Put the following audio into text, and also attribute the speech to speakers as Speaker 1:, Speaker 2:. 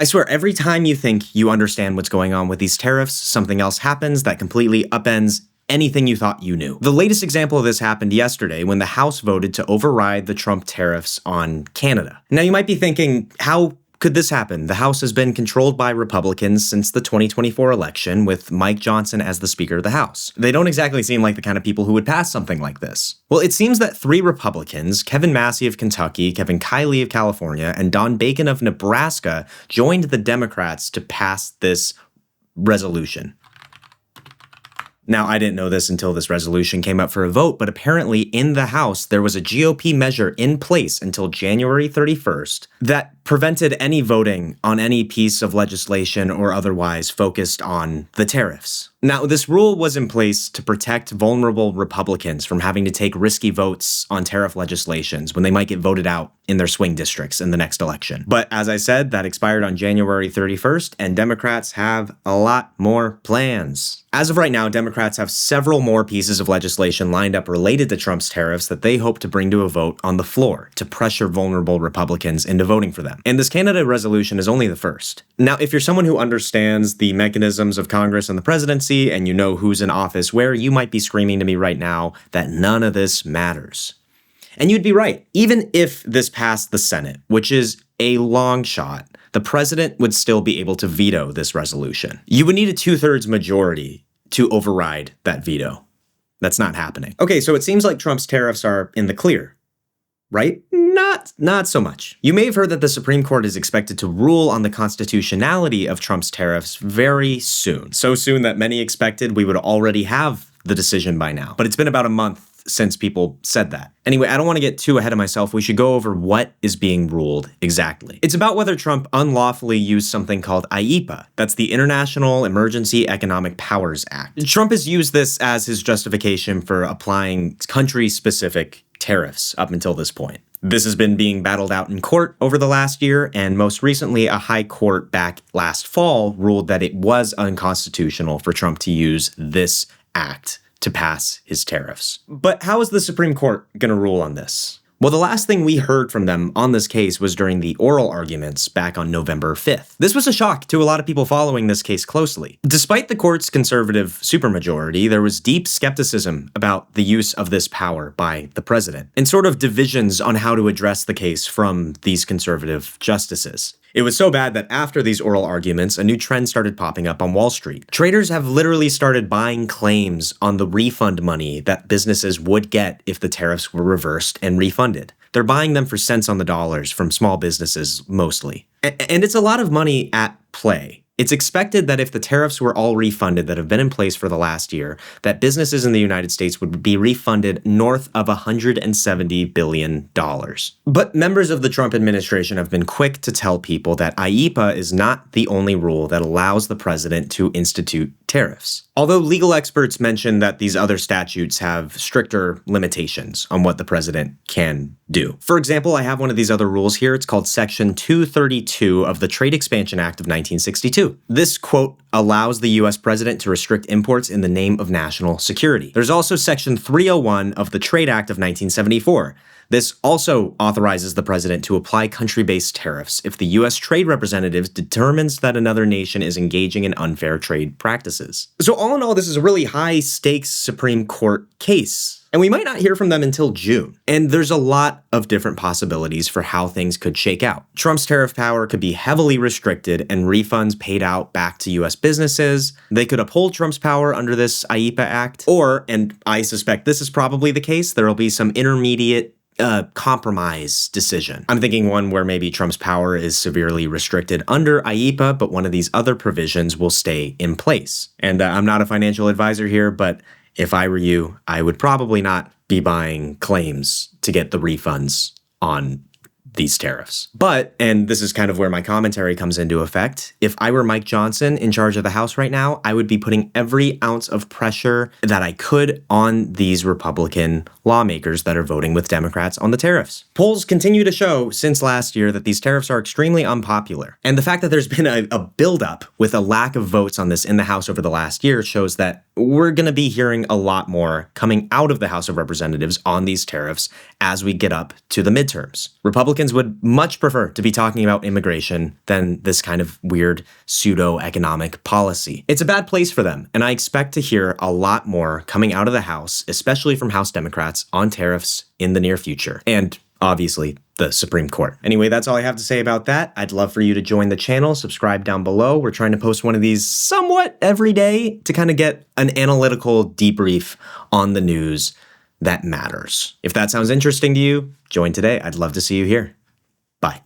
Speaker 1: I swear, every time you think you understand what's going on with these tariffs, something else happens that completely upends anything you thought you knew. The latest example of this happened yesterday when the House voted to override the Trump tariffs on Canada. Now, you might be thinking, how could this happen? The House has been controlled by Republicans since the 2024 election, with Mike Johnson as the Speaker of the House. They don't exactly seem like the kind of people who would pass something like this. Well, it seems that 3 Republicans, Kevin Massey of Kentucky, Kevin Kiley of California, and Don Bacon of Nebraska, joined the Democrats to pass this resolution. Now, I didn't know this until this resolution came up for a vote, but apparently in the House, there was a GOP measure in place until January 31st that prevented any voting on any piece of legislation or otherwise focused on the tariffs. Now, this rule was in place to protect vulnerable Republicans from having to take risky votes on tariff legislations when they might get voted out in their swing districts in the next election. But as I said, that expired on January 31st, and Democrats have a lot more plans. As of right now, Democrats have several more pieces of legislation lined up related to Trump's tariffs that they hope to bring to a vote on the floor to pressure vulnerable Republicans into voting for them. And this Canada resolution is only the first. Now, if you're someone who understands the mechanisms of Congress and the presidency, and you know who's in office where, you might be screaming to me right now that none of this matters. And you'd be right. Even if this passed the Senate, which is a long shot, the president would still be able to veto this resolution. You would need a 2/3 majority to override that veto. That's not happening. Okay, so it seems like Trump's tariffs are in the clear, right? Not so much. You may have heard that the Supreme Court is expected to rule on the constitutionality of Trump's tariffs very soon. So soon that many expected we would already have the decision by now. But it's been about a month since people said that. Anyway, I don't want to get too ahead of myself. We should go over what is being ruled exactly. It's about whether Trump unlawfully used something called IEEPA. That's the International Emergency Economic Powers Act. Trump has used this as his justification for applying country-specific tariffs up until this point. This has been being battled out in court over the last year, and most recently, a high court back last fall ruled that it was unconstitutional for Trump to use this act to pass his tariffs. But how is the Supreme Court going to rule on this? Well, the last thing we heard from them on this case was during the oral arguments back on November 5th. This was a shock to a lot of people following this case closely. Despite the court's conservative supermajority, there was deep skepticism about the use of this power by the president, and sort of divisions on how to address the case from these conservative justices. It was so bad that after these oral arguments, a new trend started popping up on Wall Street. Traders have literally started buying claims on the refund money that businesses would get if the tariffs were reversed and refunded. They're buying them for cents on the dollars from small businesses mostly. And it's a lot of money at play. It's expected that if the tariffs were all refunded that have been in place for the last year, that businesses in the United States would be refunded north of $170 billion. But members of the Trump administration have been quick to tell people that IEEPA is not the only rule that allows the president to institute tariffs. Although legal experts mention that these other statutes have stricter limitations on what the president can do. For example, I have one of these other rules here. It's called Section 232 of the Trade Expansion Act of 1962. This, quote, allows the U.S. president to restrict imports in the name of national security. There's also Section 301 of the Trade Act of 1974. This also authorizes the president to apply country-based tariffs if the U.S. Trade Representative determines that another nation is engaging in unfair trade practices. So all in all, this is a really high-stakes Supreme Court case. And we might not hear from them until June. And there's a lot of different possibilities for how things could shake out. Trump's tariff power could be heavily restricted and refunds paid out back to U.S. businesses. They could uphold Trump's power under this IEEPA Act. Or, and I suspect this is probably the case, there will be some intermediate compromise decision. I'm thinking one where maybe Trump's power is severely restricted under IEEPA, but one of these other provisions will stay in place. And I'm not a financial advisor here, but if I were you, I would probably not be buying claims to get the refunds on these tariffs. But, and this is kind of where my commentary comes into effect, if I were Mike Johnson in charge of the House right now, I would be putting every ounce of pressure that I could on these Republican lawmakers that are voting with Democrats on the tariffs. Polls continue to show since last year that these tariffs are extremely unpopular. And the fact that there's been a buildup with a lack of votes on this in the House over the last year shows that we're going to be hearing a lot more coming out of the House of Representatives on these tariffs as we get up to the midterms. Republicans would much prefer to be talking about immigration than this kind of weird pseudo-economic policy. It's a bad place for them, and I expect to hear a lot more coming out of the House, especially from House Democrats, on tariffs in the near future. And obviously, the Supreme Court. Anyway, that's all I have to say about that. I'd love for you to join the channel, subscribe down below. We're trying to post one of these somewhat every day to kind of get an analytical debrief on the news that matters. If that sounds interesting to you, join today. I'd love to see you here. Bye.